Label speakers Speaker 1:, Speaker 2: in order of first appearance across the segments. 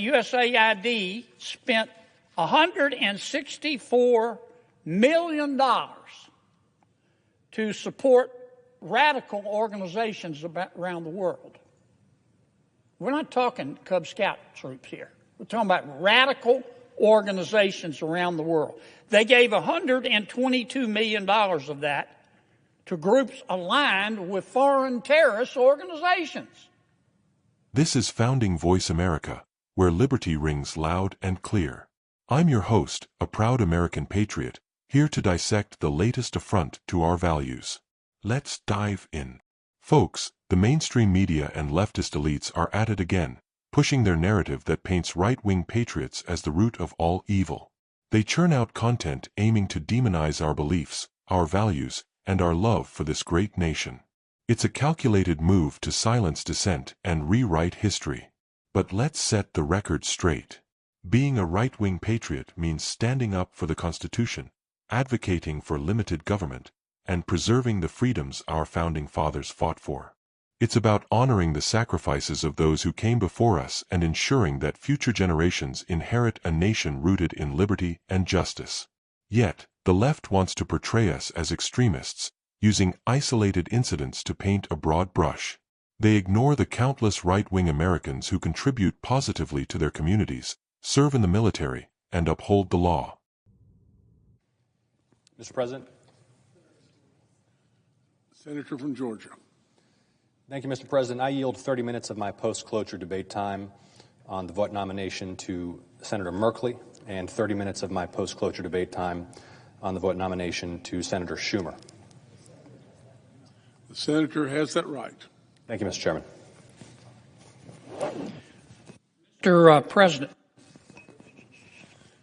Speaker 1: USAID spent $164 million to support radical organizations around the world. We're not talking Cub Scout troops here. We're talking about radical organizations around the world. They gave $122 million of that to groups aligned with foreign terrorist organizations.
Speaker 2: This is Founding Voice America, where liberty rings loud and clear. I'm your host, a proud American patriot, here to dissect the latest affront to our values. Let's dive in. Folks, the mainstream media and leftist elites are at it again, pushing their narrative that paints right-wing patriots as the root of all evil. They churn out content aiming to demonize our beliefs, our values, and our love for this great nation. It's a calculated move to silence dissent and rewrite history. But let's set the record straight. Being a right-wing patriot means standing up for the Constitution, advocating for limited government, and preserving the freedoms our founding fathers fought for. It's about honoring the sacrifices of those who came before us and ensuring that future generations inherit a nation rooted in liberty and justice. Yet, the left wants to portray us as extremists, using isolated incidents to paint a broad brush. They ignore the countless right-wing Americans who contribute positively to their communities, serve in the military, and uphold the law.
Speaker 3: Mr. President.
Speaker 4: Senator from Georgia.
Speaker 3: Thank you, Mr. President. I yield 30 minutes of my post-cloture debate time on the vote nomination to Senator Merkley and 30 minutes of my post-cloture debate time on the vote nomination to Senator Schumer.
Speaker 4: The Senator has that right.
Speaker 3: Thank you, Mr. Chairman.
Speaker 1: Mr. President.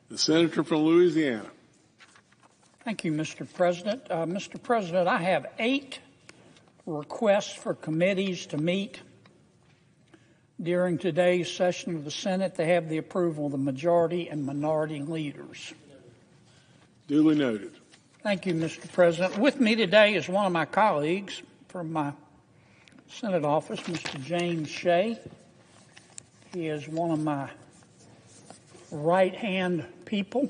Speaker 4: The Senator from Louisiana.
Speaker 1: Thank you, Mr. President. Mr. President, I have 8 requests for committees to meet during today's session of the Senate. They have the approval of the majority and minority leaders.
Speaker 4: Duly noted.
Speaker 1: Thank you, Mr. President. With me today is one of my colleagues from my Senate office, Mr. James Shea. He is one of my right-hand people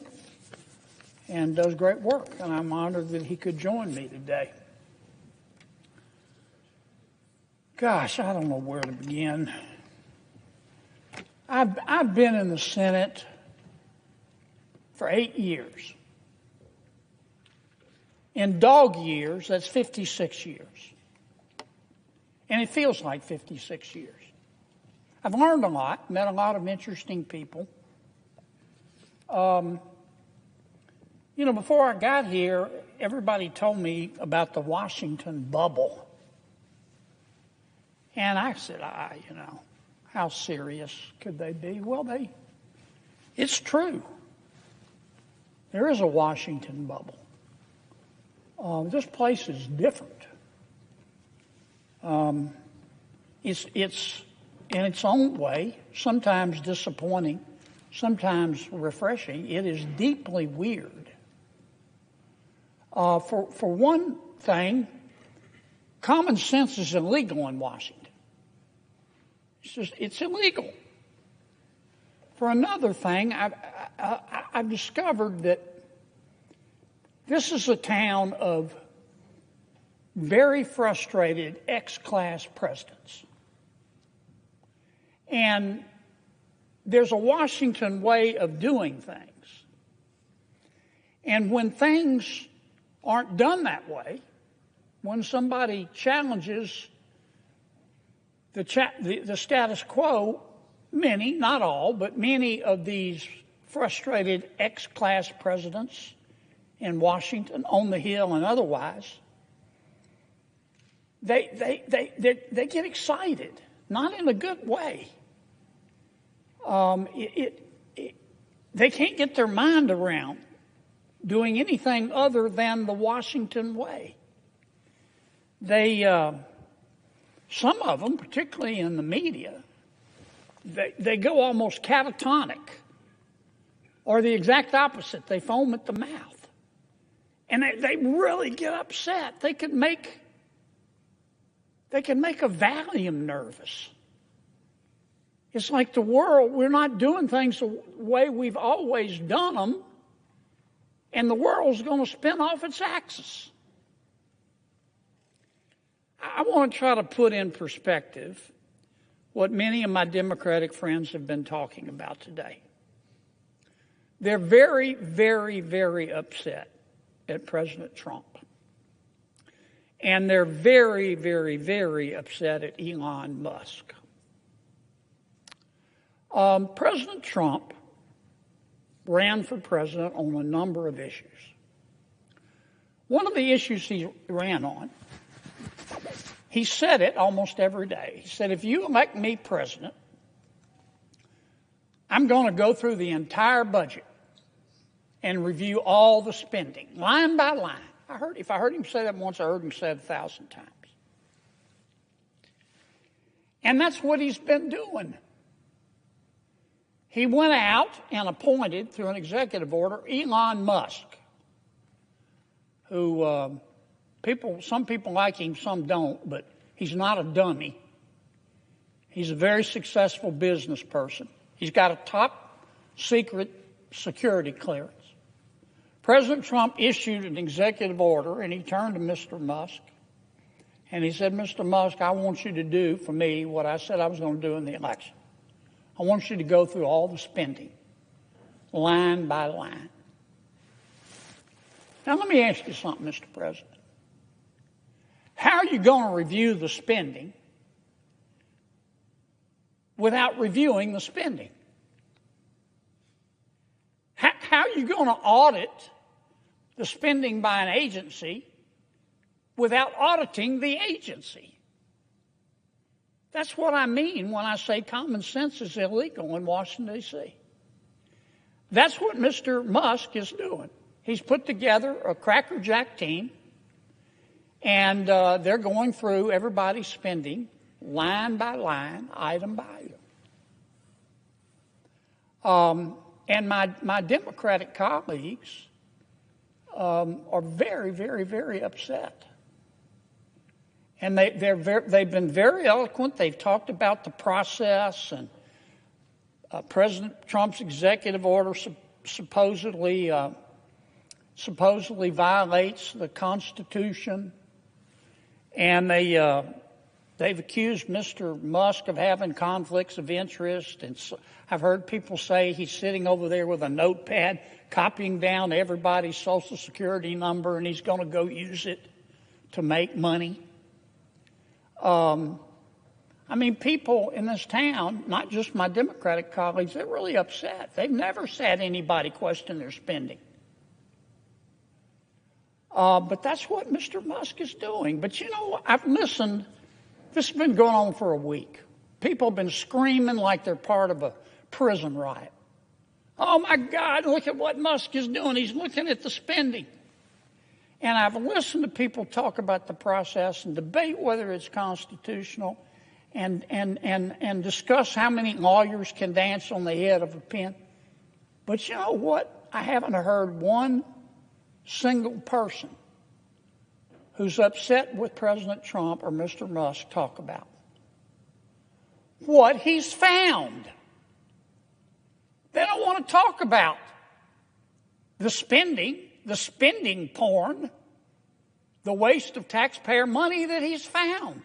Speaker 1: and does great work, and I'm honored that he could join me today. Gosh, I don't know where to begin. I've been in the Senate for 8 years. In dog years, that's 56 years. And it feels like 56 years. I've learned a lot, met a lot of interesting people. Before I got here, everybody told me about the Washington bubble. And I said, how serious could they be? Well, it's true. There is a Washington bubble. This place is different. It's in its own way, sometimes disappointing, sometimes refreshing. It is deeply weird. For one thing, common sense is illegal in Washington. It's illegal. For another thing, I've discovered that this is a town of very frustrated ex-class presidents. And there's a Washington way of doing things. And when things aren't done that way, when somebody challenges the status quo, many, not all, but many of these frustrated ex-class presidents in Washington, on the Hill and otherwise, they get excited, not in a good way. They can't get their mind around doing anything other than the Washington way. Some of them, particularly in the media, they go almost catatonic, or the exact opposite. They foam at the mouth. And they really get upset. They can make a Valium nervous. It's like the world, we're not doing things the way we've always done them, and the world's going to spin off its axis. I want to try to put in perspective what many of my Democratic friends have been talking about today. They're very, very, very upset at President Trump. And they're very, very, very upset at Elon Musk. President Trump ran for president on a number of issues. One of the issues he ran on, he said it almost every day. He said, if you elect me president, I'm going to go through the entire budget and review all the spending, line by line. If I heard him say that once, I heard him say it 1,000 times. And that's what he's been doing. He went out and appointed, through an executive order, Elon Musk, who some people like him, some don't, but he's not a dummy. He's a very successful business person. He's got a top secret security clearance. President Trump issued an executive order, and he turned to Mr. Musk, and he said, Mr. Musk, I want you to do for me what I said I was going to do in the election. I want you to go through all the spending, line by line. Now, let me ask you something, Mr. President. How are you going to review the spending without reviewing the spending? How are you going to audit the spending by an agency without auditing the agency? That's what I mean when I say common sense is illegal in Washington, D.C. That's what Mr. Musk is doing. He's put together a crackerjack team, and they're going through everybody's spending line by line, item by item. And my Democratic colleagues are very, very, very upset. And they've been very eloquent. They've talked about the process, and President Trump's executive order supposedly violates the Constitution. And they've accused Mr. Musk of having conflicts of interest. And I've heard people say he's sitting over there with a notepad copying down everybody's Social Security number, and he's going to go use it to make money. I mean, people in this town, not just my Democratic colleagues, they're really upset. They've never had anybody question their spending. But that's what Mr. Musk is doing. But you know, I've listened. This has been going on for a week. People have been screaming like they're part of a prison riot. Oh my God, look at what Musk is doing. He's looking at the spending. And I've listened to people talk about the process and debate whether it's constitutional and discuss how many lawyers can dance on the head of a pin. But you know what? I haven't heard one single person who's upset with President Trump or Mr. Musk talk about what he's found. They don't want to talk about the spending porn, the waste of taxpayer money that he's found.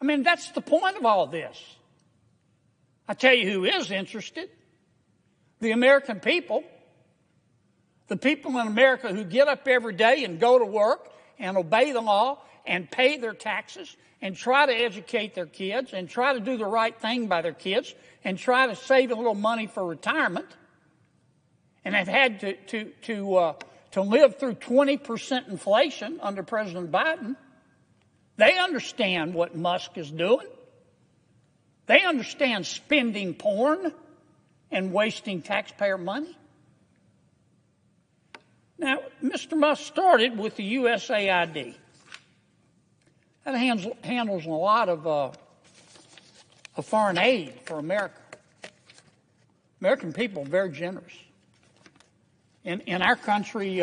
Speaker 1: I mean, that's the point of all this. I tell you who is interested. The American people. The people in America who get up every day and go to work and obey the law and pay their taxes and try to educate their kids and try to do the right thing by their kids and try to save a little money for retirement. And they've had to live through 20% inflation under President Biden. They understand what Musk is doing. They understand spending porn and wasting taxpayer money. Now, Mr. Musk started with the USAID. That handles a lot of foreign aid for America. American people are very generous. In our country,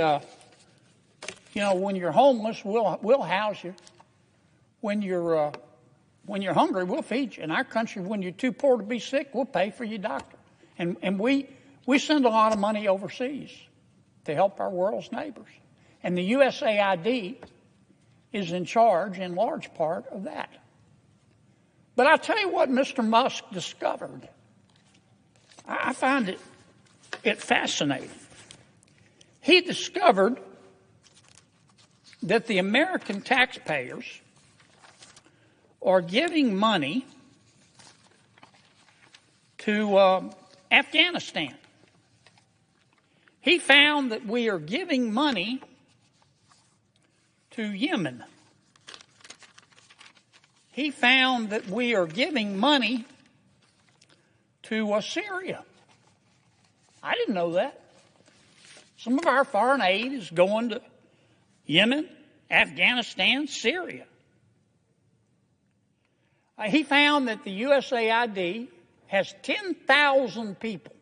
Speaker 1: when you're homeless, we'll house you. When you're When you're hungry, we'll feed you. In our country, when you're too poor to be sick, we'll pay for your doctor. And we send a lot of money overseas to help our world's neighbors. And the USAID is in charge, in large part, of that. But I'll tell you what Mr. Musk discovered. I find it fascinating. He discovered that the American taxpayers are giving money to Afghanistan. He found that we are giving money to Yemen. He found that we are giving money to Syria. I didn't know that. Some of our foreign aid is going to Yemen, Afghanistan, Syria. He found that the USAID has 10,000 people.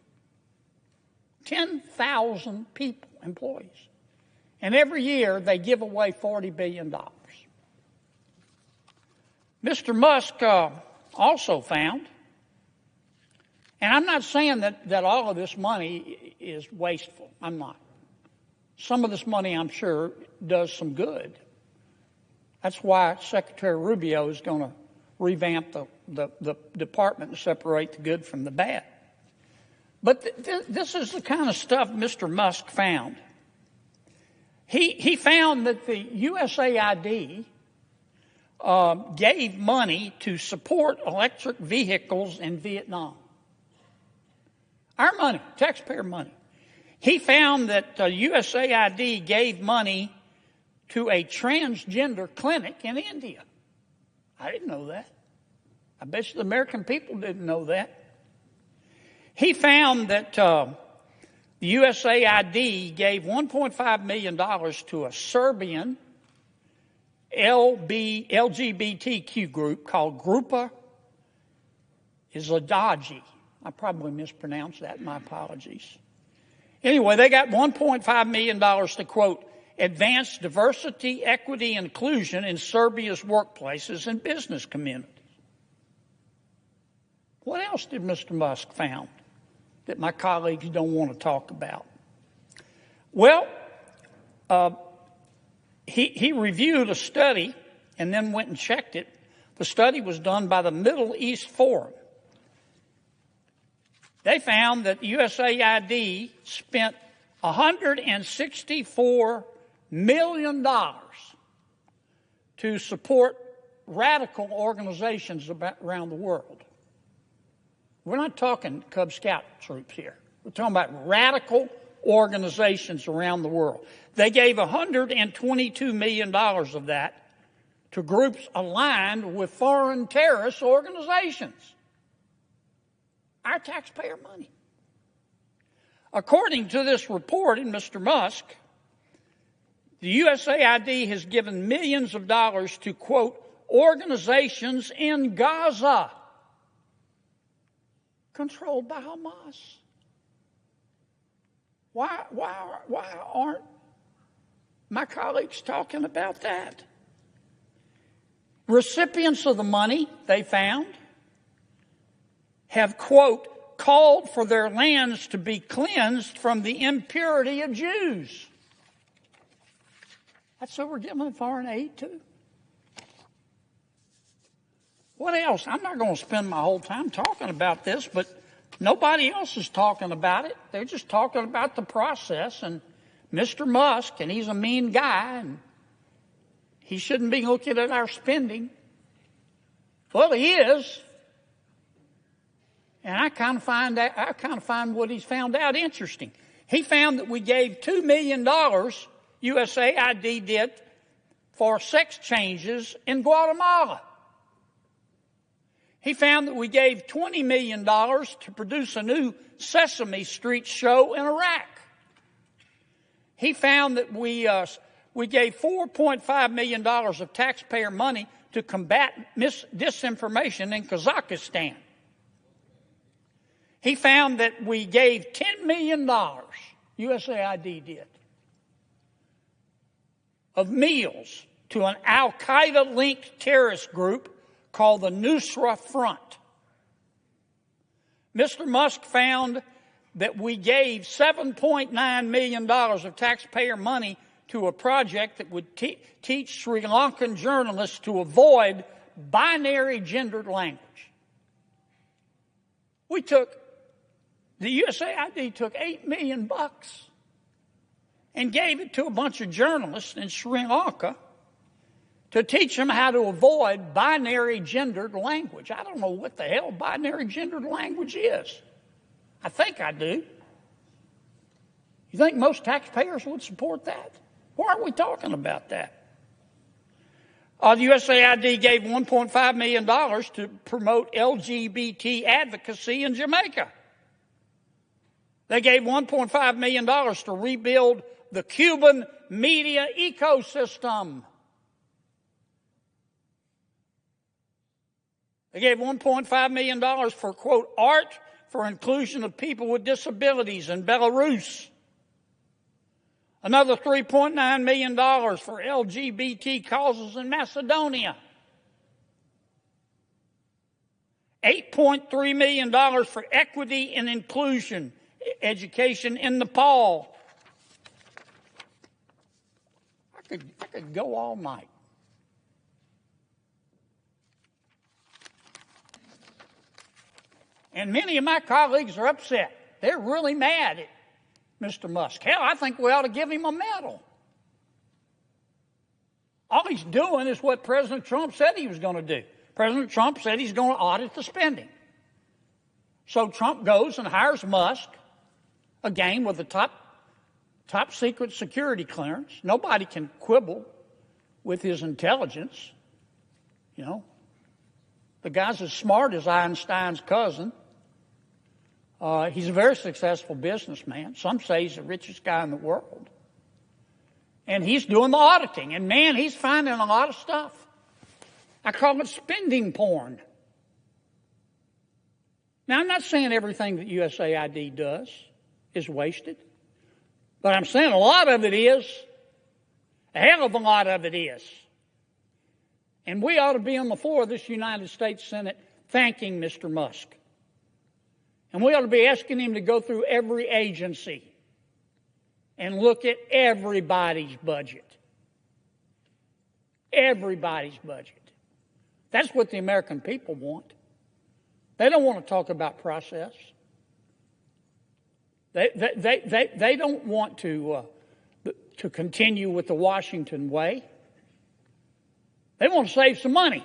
Speaker 1: 10,000 people, employees. And every year they give away $40 billion. Mr. Musk also found, and I'm not saying that all of this money is wasteful. I'm not. Some of this money, I'm sure, does some good. That's why Secretary Rubio is going to revamp the department and separate the good from the bad. But this is the kind of stuff Mr. Musk found. He found that the USAID gave money to support electric vehicles in Vietnam. Our money, taxpayer money. He found that USAID gave money to a transgender clinic in India. I didn't know that. I bet you the American people didn't know that. He found that the USAID gave $1.5 million to a Serbian LGBTQ group called Grupa Izladaji. I probably mispronounced that. My apologies. Anyway, they got $1.5 million to, quote, advance diversity, equity, and inclusion in Serbia's workplaces and business communities. What else did Mr. Musk found that my colleagues don't want to talk about? Well, he reviewed a study and then went and checked it. The study was done by the Middle East Forum. They found that USAID spent $164 million to support radical organizations around the world. We're not talking Cub Scout troops here. We're talking about radical organizations around the world. They gave $122 million of that to groups aligned with foreign terrorist organizations. Our taxpayer money. According to this report in Mr. Musk, the USAID has given millions of dollars to, quote, organizations in Gaza controlled by Hamas. Why aren't my colleagues talking about that? Recipients of the money, they found, have, quote, called for their lands to be cleansed from the impurity of Jews. That's what we're giving foreign aid to. What else? I'm not going to spend my whole time talking about this, but nobody else is talking about it. They're just talking about the process and Mr. Musk, and he's a mean guy, and he shouldn't be looking at our spending. Well, he is. And I kind of find what he's found out interesting. He found that we gave $2 million, USAID did, for sex changes in Guatemala. He found that we gave $20 million to produce a new Sesame Street show in Iraq. He found that we gave $4.5 million of taxpayer money to combat disinformation in Kazakhstan. He found that we gave $10 million, USAID did, of meals to an Al-Qaeda-linked terrorist group called the Nusra Front. Mr. Musk found that we gave $7.9 million of taxpayer money to a project that would teach Sri Lankan journalists to avoid binary gendered language. The USAID took $8 million and gave it to a bunch of journalists in Sri Lanka to teach them how to avoid binary gendered language. I don't know what the hell binary gendered language is. I think I do. You think most taxpayers would support that? Why aren't we talking about that? The USAID gave $1.5 million to promote LGBT advocacy in Jamaica. They gave $1.5 million to rebuild the Cuban media ecosystem. They gave $1.5 million for, quote, art for inclusion of people with disabilities in Belarus. Another $3.9 million for LGBT causes in Macedonia. $8.3 million for equity and inclusion education in Nepal. I could go all night. And many of my colleagues are upset. They're really mad at Mr. Musk. Hell, I think we ought to give him a medal. All he's doing is what President Trump said he was going to do. President Trump said he's going to audit the spending. So Trump goes and hires Musk, again with a top secret security clearance. Nobody can quibble with his intelligence. You know, the guy's as smart as Einstein's cousin. He's a very successful businessman. Some say he's the richest guy in the world. And he's doing the auditing. And man, he's finding a lot of stuff. I call it spending porn. Now, I'm not saying everything that USAID does is wasted. But I'm saying a lot of it is. A hell of a lot of it is. And we ought to be on the floor of this United States Senate thanking Mr. Musk. And we ought to be asking him to go through every agency and look at everybody's budget. Everybody's budget. That's what the American people want. They don't want to talk about process. They don't want to continue with the Washington way. They want to save some money.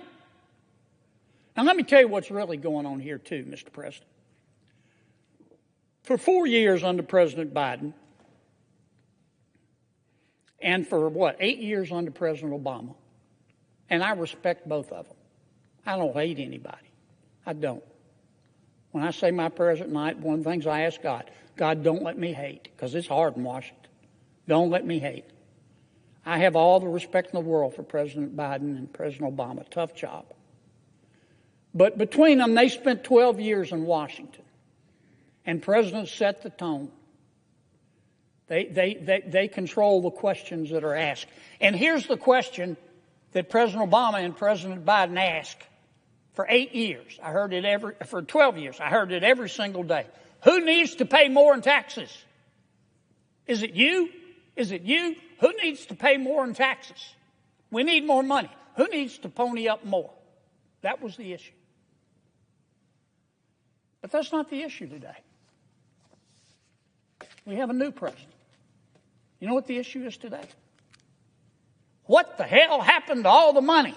Speaker 1: Now, let me tell you what's really going on here, too, Mr. President. For 4 years under President Biden, and for 8 years under President Obama, and I respect both of them. I don't hate anybody. I don't. When I say my prayers at night, one of the things I ask God, God, don't let me hate, because it's hard in Washington. Don't let me hate. I have all the respect in the world for President Biden and President Obama. Tough job. But between them, they spent 12 years in Washington. And presidents set the tone. They control the questions that are asked. And here's the question that President Obama and President Biden asked for 8 years. For 12 years. I heard it every single day. Who needs to pay more in taxes? Is it you? Is it you? Who needs to pay more in taxes? We need more money. Who needs to pony up more? That was the issue. But that's not the issue today. We have a new president. You know what the issue is today? What the hell happened to all the money?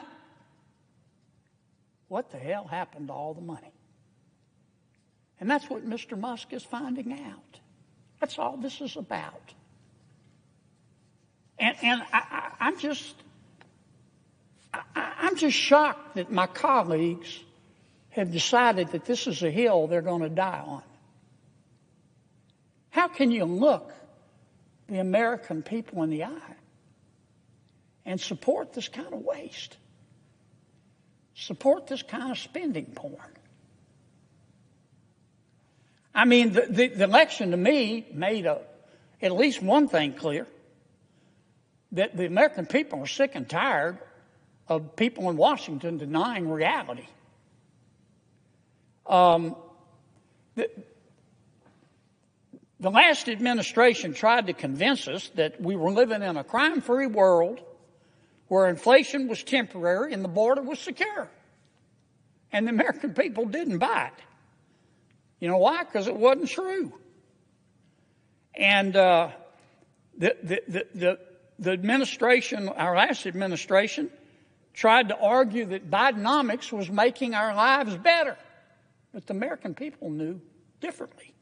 Speaker 1: What the hell happened to all the money? And that's what Mr. Musk is finding out. That's all this is about. And I'm just shocked that my colleagues have decided that this is a hill they're going to die on. How can you look the American people in the eye and support this kind of waste? Support this kind of spending porn? I mean, the election to me made at least one thing clear, that the American people are sick and tired of people in Washington denying reality. The last administration tried to convince us that we were living in a crime-free world where inflation was temporary and the border was secure. And the American people didn't buy it. You know why? Because it wasn't true. And the administration, our last administration, tried to argue that Bidenomics was making our lives better. But the American people knew differently.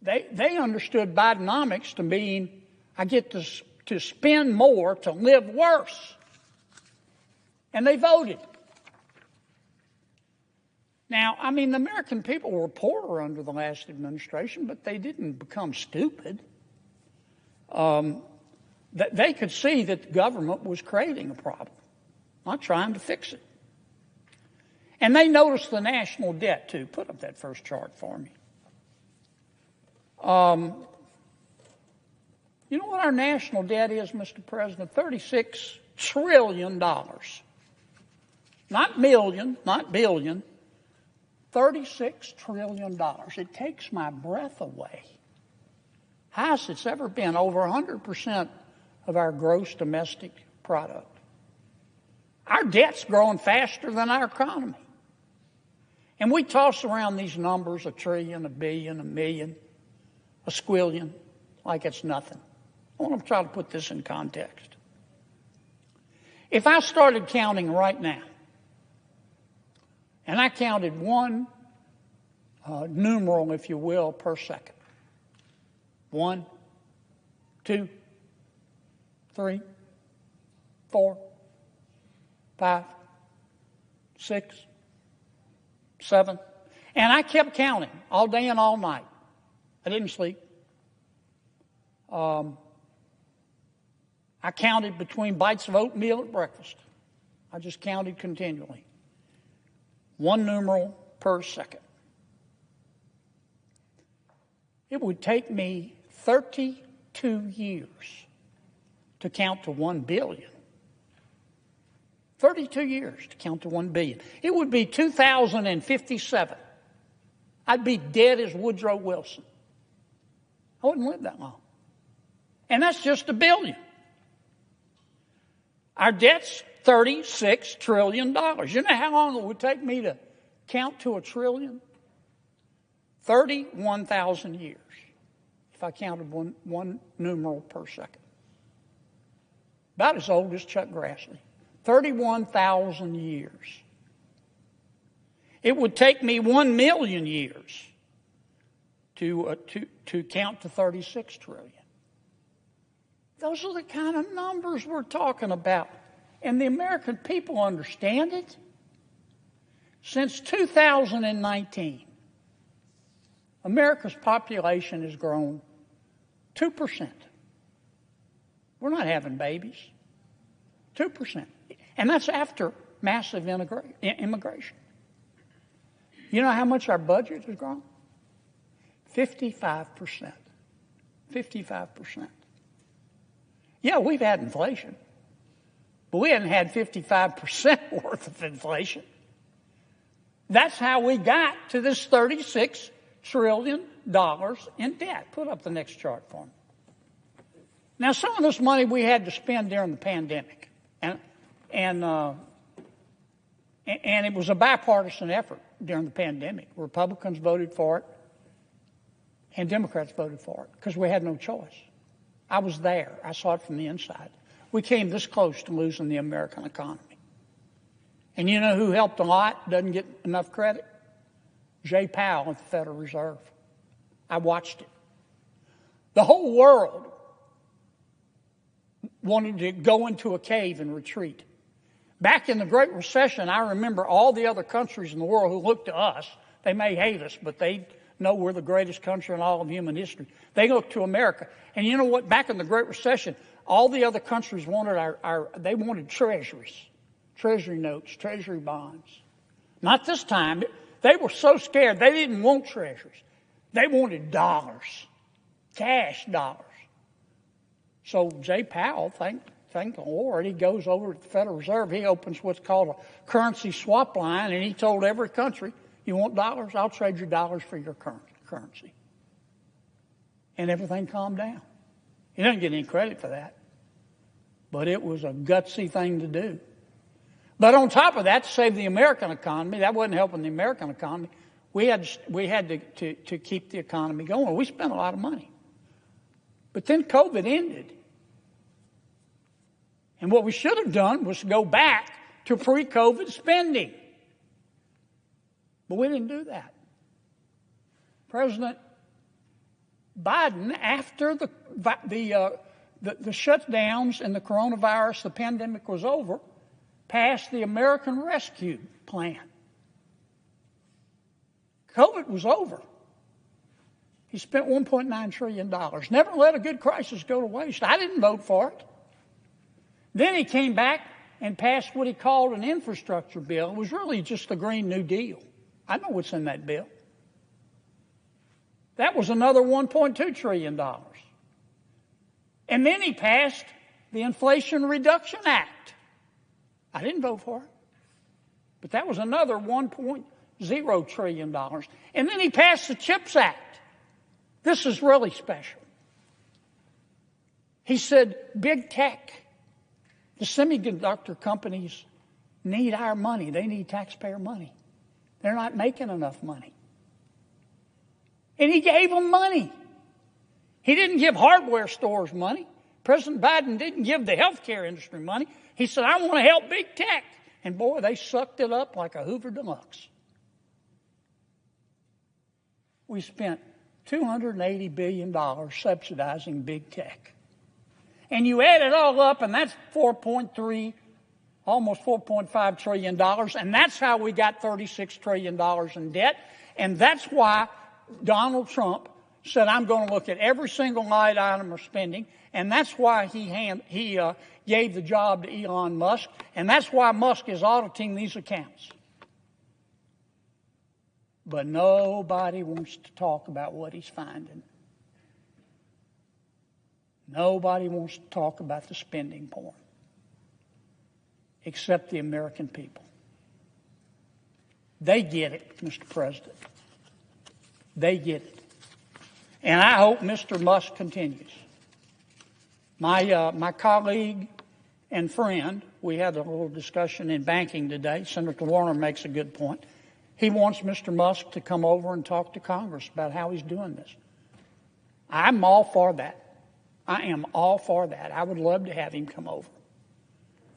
Speaker 1: They understood Bidenomics to mean I get to spend more to live worse. And they voted. Now, I mean, the American people were poorer under the last administration, but they didn't become stupid. They could see that the government was creating a problem, not trying to fix it. And they noticed the national debt, too. Put up that first chart for me. You know what our national debt is, Mr. President? $36 trillion. Not million, not billion. $36 trillion. It takes my breath away. Highest it's ever been, over 100% of our gross domestic product. Our debt's growing faster than our economy. And we toss around these numbers, $1 trillion, $1 billion, $1 million, $1 squillion, like it's nothing. I want to try to put this in context. If I started counting right now, and I counted one numeral, if you will, per second. 1, 2, 3, 4, 5, 6, 7. And I kept counting all day and all night. I didn't sleep. I counted between bites of oatmeal at breakfast. I just counted continually. One numeral per second. It would take me 32 years to count to 1 billion. 32 years to count to 1 billion. It would be 2057. I'd be dead as Woodrow Wilson. I wouldn't live that long. And that's just $1 billion. Our debt's $36 trillion. You know how long it would take me to count to $1 trillion? 31,000 years, if I counted one numeral per second. About as old as Chuck Grassley. 31,000 years. It would take me 1 million years to count to 36 trillion. Those are the kind of numbers we're talking about. And the American people understand it. Since 2019, America's population has grown 2%. We're not having babies. 2%. And that's after massive immigration. You know how much our budget has grown? 55%. 55%. Yeah, we've had inflation. But we hadn't had 55% worth of inflation. That's how we got to this $36 trillion in debt. Put up the next chart for me. Now, some of this money we had to spend during the pandemic. And it was a bipartisan effort during the pandemic. Republicans voted for it, and Democrats voted for it, because we had no choice. I was there. I saw it from the inside. We came this close to losing the American economy. And you know who helped a lot, doesn't get enough credit? Jay Powell at the Federal Reserve. I watched it. The whole world wanted to go into a cave and retreat. Back in the Great Recession, I remember all the other countries in the world who looked to us. They may hate us, but they know we're the greatest country in all of human history. They looked to America. And you know what? Back in the Great Recession, all the other countries wanted they wanted treasuries, treasury notes, treasury bonds. Not this time. They were so scared. They didn't want treasuries. They wanted dollars, cash dollars. So Jay Powell, thank thing, or he goes over to the Federal Reserve. He opens what's called a currency swap line, and he told every country, you want dollars? I'll trade your dollars for your currency. And everything calmed down. He doesn't get any credit for that. But it was a gutsy thing to do. But on top of that, to save the American economy, that wasn't helping the American economy. We had to keep the economy going. We spent a lot of money. But then COVID ended. And what we should have done was go back to pre-COVID spending. But we didn't do that. President Biden, after the shutdowns and the coronavirus, the pandemic was over, passed the American Rescue Plan. COVID was over. He spent $1.9 trillion. Never let a good crisis go to waste. I didn't vote for it. Then he came back and passed what he called an infrastructure bill. It was really just the Green New Deal. I know what's in that bill. That was another $1.2 trillion. And then he passed the Inflation Reduction Act. I didn't vote for it. But that was another $1.0 trillion. And then he passed the CHIPS Act. This is really special. He said, big tech, the semiconductor companies need our money. They need taxpayer money. They're not making enough money. And he gave them money. He didn't give hardware stores money. President Biden didn't give the healthcare industry money. He said, I want to help big tech. And boy, they sucked it up like a Hoover Deluxe. We spent $280 billion subsidizing big tech. And you add it all up, and that's $4.3, almost $4.5 trillion. And that's how we got $36 trillion in debt. And that's why Donald Trump said, I'm going to look at every single line item of spending. And that's why he gave the job to Elon Musk. And that's why Musk is auditing these accounts. But nobody wants to talk about what he's finding. Nobody wants to talk about the spending porn. Except the American people. They get it, Mr. President. They get it. And I hope Mr. Musk continues. My colleague and friend, we had a little discussion in banking today. Senator Warner makes a good point. He wants Mr. Musk to come over and talk to Congress about how he's doing this. I'm all for that. I am all for that. I would love to have him come over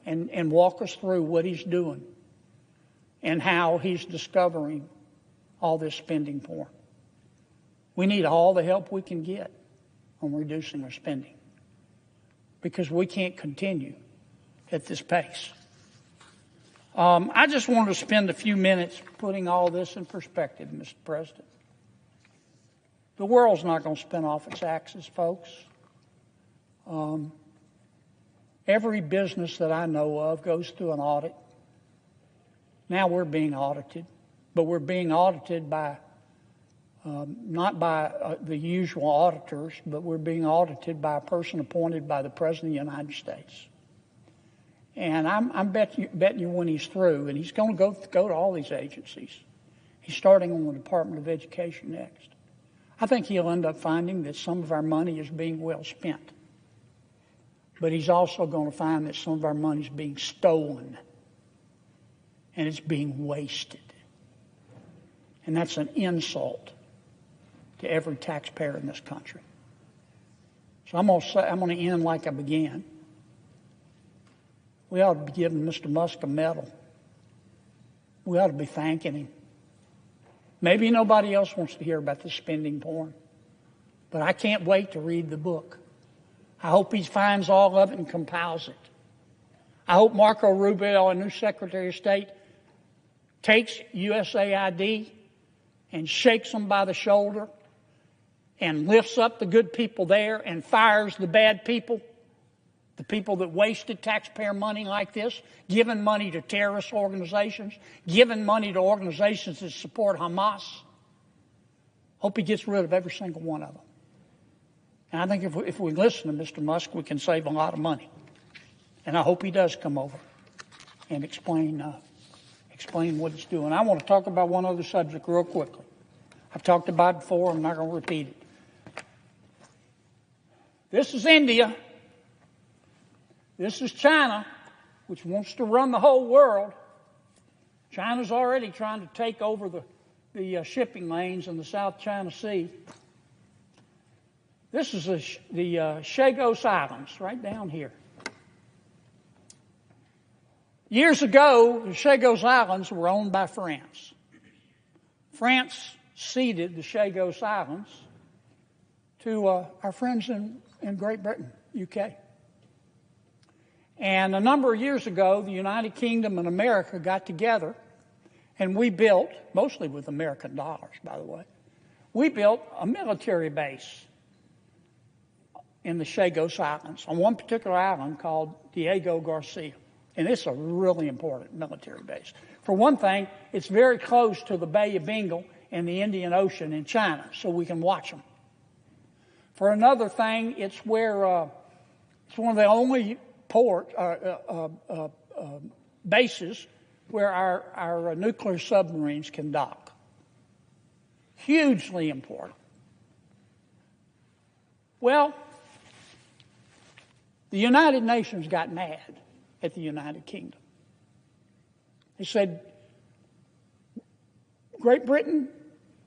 Speaker 1: and walk us through what he's doing and how he's discovering all this spending porn. We need all the help we can get on reducing our spending because we can't continue at this pace. I just wanted to spend a few minutes putting all this in perspective, Mr. President. The world's not going to spin off its axis, folks. Every business that I know of goes through an audit. Now we're being audited, but we're being audited by not by the usual auditors, but we're being audited by a person appointed by the President of the United States. And I'm betting you when he's through, and he's going to go to all these agencies. He's starting on the Department of Education next. I think he'll end up finding that some of our money is being well spent. But he's also going to find that some of our money is being stolen, and it's being wasted. And that's an insult to every taxpayer in this country. So I'm going to end like I began. We ought to be giving Mr. Musk a medal. We ought to be thanking him. Maybe nobody else wants to hear about the spending porn, but I can't wait to read the book. I hope he finds all of it and compiles it. I hope Marco Rubio, our new Secretary of State, takes USAID and shakes them by the shoulder and lifts up the good people there and fires the bad people, the people that wasted taxpayer money like this, giving money to terrorist organizations, giving money to organizations that support Hamas. Hope he gets rid of every single one of them. And I think if we listen to Mr. Musk, we can save a lot of money. And I hope he does come over and explain what he's doing. I want to talk about one other subject real quickly. I've talked about it before. I'm not going to repeat it. This is India. This is China, which wants to run the whole world. China's already trying to take over the shipping lanes in the South China Sea. This is the Chagos Islands, right down here. Years ago, the Chagos Islands were owned by France. France ceded the Chagos Islands to our friends in Great Britain, UK. And a number of years ago, the United Kingdom and America got together, and we built, mostly with American dollars, by the way, we built a military base in the Chagos Islands, on one particular island called Diego Garcia. And it's a really important military base. For one thing, it's very close to the Bay of Bengal and the Indian Ocean in China, so we can watch them. For another thing, it's where it's one of the only bases where our nuclear submarines can dock. Hugely important. Well, the United Nations got mad at the United Kingdom. They said, Great Britain,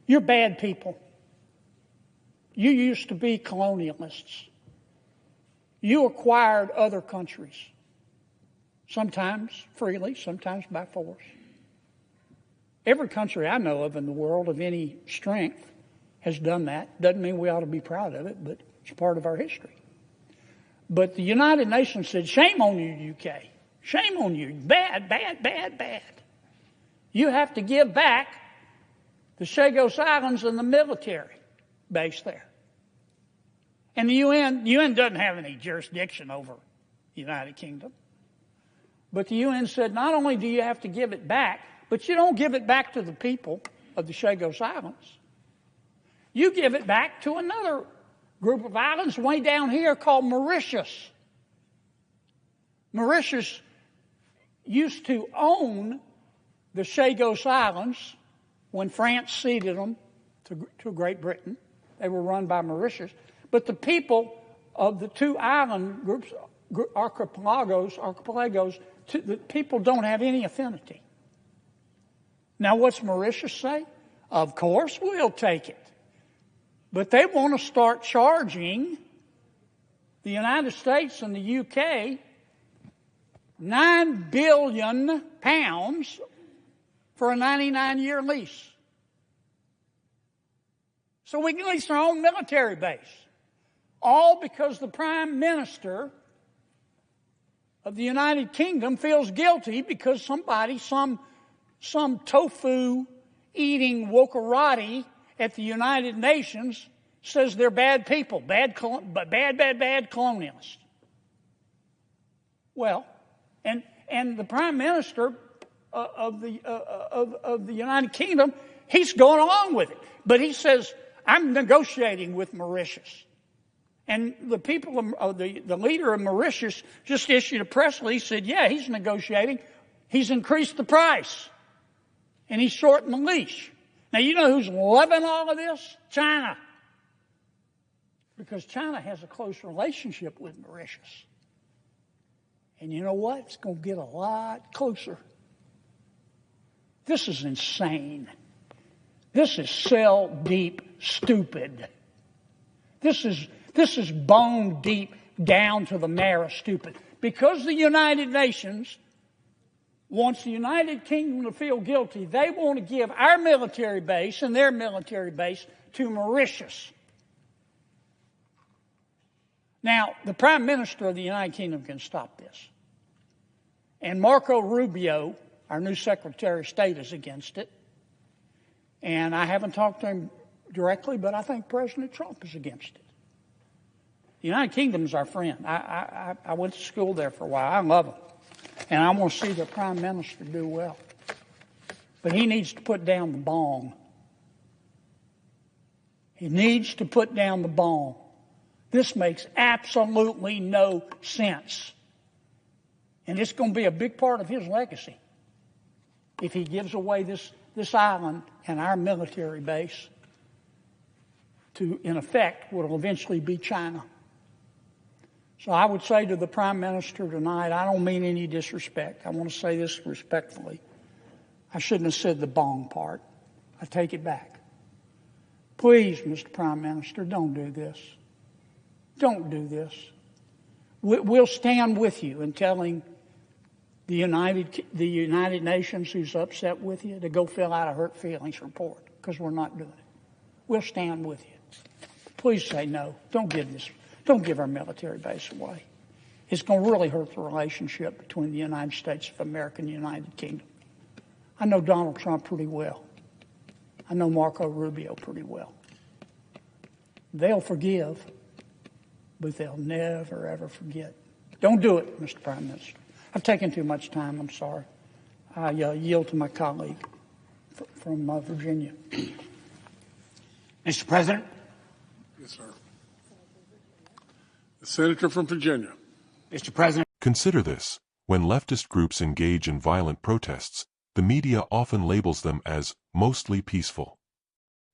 Speaker 1: you're bad people. You used to be colonialists. You acquired other countries, sometimes freely, sometimes by force. Every country I know of in the world of any strength has done that. Doesn't mean we ought to be proud of it, but it's part of our history. But the United Nations said, shame on you, UK. Shame on you. Bad, bad, bad, bad. You have to give back the Chagos Islands and the military base there. And the UN doesn't have any jurisdiction over the United Kingdom. But the UN said, not only do you have to give it back, but you don't give it back to the people of the Chagos Islands. You give it back to another group of islands way down here called Mauritius. Mauritius used to own the Chagos Islands when France ceded them to Great Britain. They were run by Mauritius. But the people of the two island groups, archipelagos, the people don't have any affinity. Now, what's Mauritius say? Of course we'll take it. But they want to start charging the United States and the UK £9 billion for a 99-year lease. So we can lease our own military base. All because the Prime Minister of the United Kingdom feels guilty because somebody, some tofu-eating wokarati at the United Nations says they're bad people, bad colonialists. Well, and the Prime Minister of the United Kingdom, he's going along with it, but he says, I'm negotiating with Mauritius. And the people of the leader of Mauritius just issued a press release, said, yeah, he's negotiating. He's increased the price. And he's shortened the leash. Now, you know who's loving all of this? China. Because China has a close relationship with Mauritius. And you know what? It's going to get a lot closer. This is insane. This is cell deep stupid. This is bone deep down to the marrow stupid. Because the United Nations wants the United Kingdom to feel guilty, they want to give our military base and their military base to Mauritius. Now, the Prime Minister of the United Kingdom can stop this. And Marco Rubio, our new Secretary of State, is against it. And I haven't talked to him directly, but I think President Trump is against it. The United Kingdom is our friend. I went to school there for a while. I love them. And I want to see the Prime Minister do well. But he needs to put down the bong. He needs to put down the bong. This makes absolutely no sense. And it's going to be a big part of his legacy if he gives away this island and our military base to, in effect, what will eventually be China. So I would say to the Prime Minister tonight, I don't mean any disrespect. I want to say this respectfully. I shouldn't have said the bong part. I take it back. Please, Mr. Prime Minister, don't do this. Don't do this. We'll stand with you in telling the United Nations who's upset with you to go fill out a hurt feelings report, because we're not doing it. We'll stand with you. Please say no. Don't give our military base away. It's going to really hurt the relationship between the United States of America and the United Kingdom. I know Donald Trump pretty well. I know Marco Rubio pretty well. They'll forgive, but they'll never, ever forget. Don't do it, Mr. Prime Minister. I've taken too much time. I'm sorry. I yield to my colleague from Virginia.
Speaker 5: Mr. President.
Speaker 4: Yes, sir. The Senator from Virginia.
Speaker 5: Mr. President.
Speaker 2: Consider this. When leftist groups engage in violent protests, the media often labels them as mostly peaceful.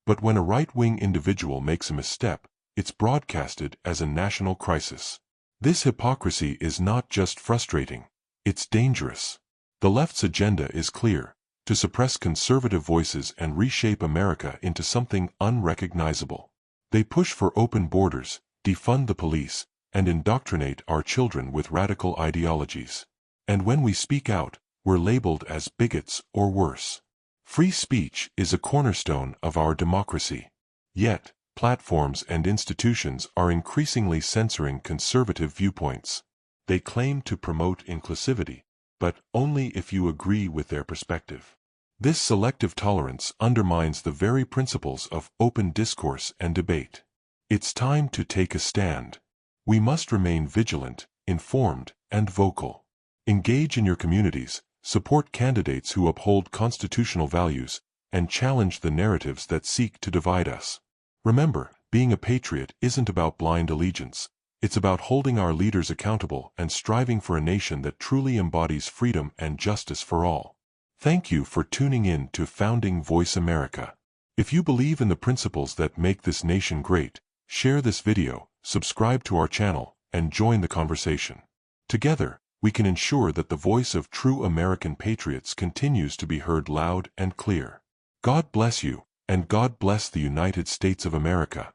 Speaker 2: But when a right-wing individual makes a misstep, it's broadcasted as a national crisis. This hypocrisy is not just frustrating, it's dangerous. The left's agenda is clear: to suppress conservative voices and reshape America into something unrecognizable. They push for open borders, defund the police, and indoctrinate our children with radical ideologies. And when we speak out, we're labeled as bigots or worse. Free speech is a cornerstone of our democracy. Yet, platforms and institutions are increasingly censoring conservative viewpoints. They claim to promote inclusivity, but only if you agree with their perspective. This selective tolerance undermines the very principles of open discourse and debate. It's time to take a stand. We must remain vigilant, informed, and vocal. Engage in your communities, support candidates who uphold constitutional values, and challenge the narratives that seek to divide us. Remember, being a patriot isn't about blind allegiance. It's about holding our leaders accountable and striving for a nation that truly embodies freedom and justice for all. Thank you for tuning in to Founding Voice America. If you believe in the principles that make this nation great, share this video, subscribe to our channel, and join the conversation. Together, we can ensure that the voice of true American patriots continues to be heard loud and clear. God bless you, and God bless the United States of America.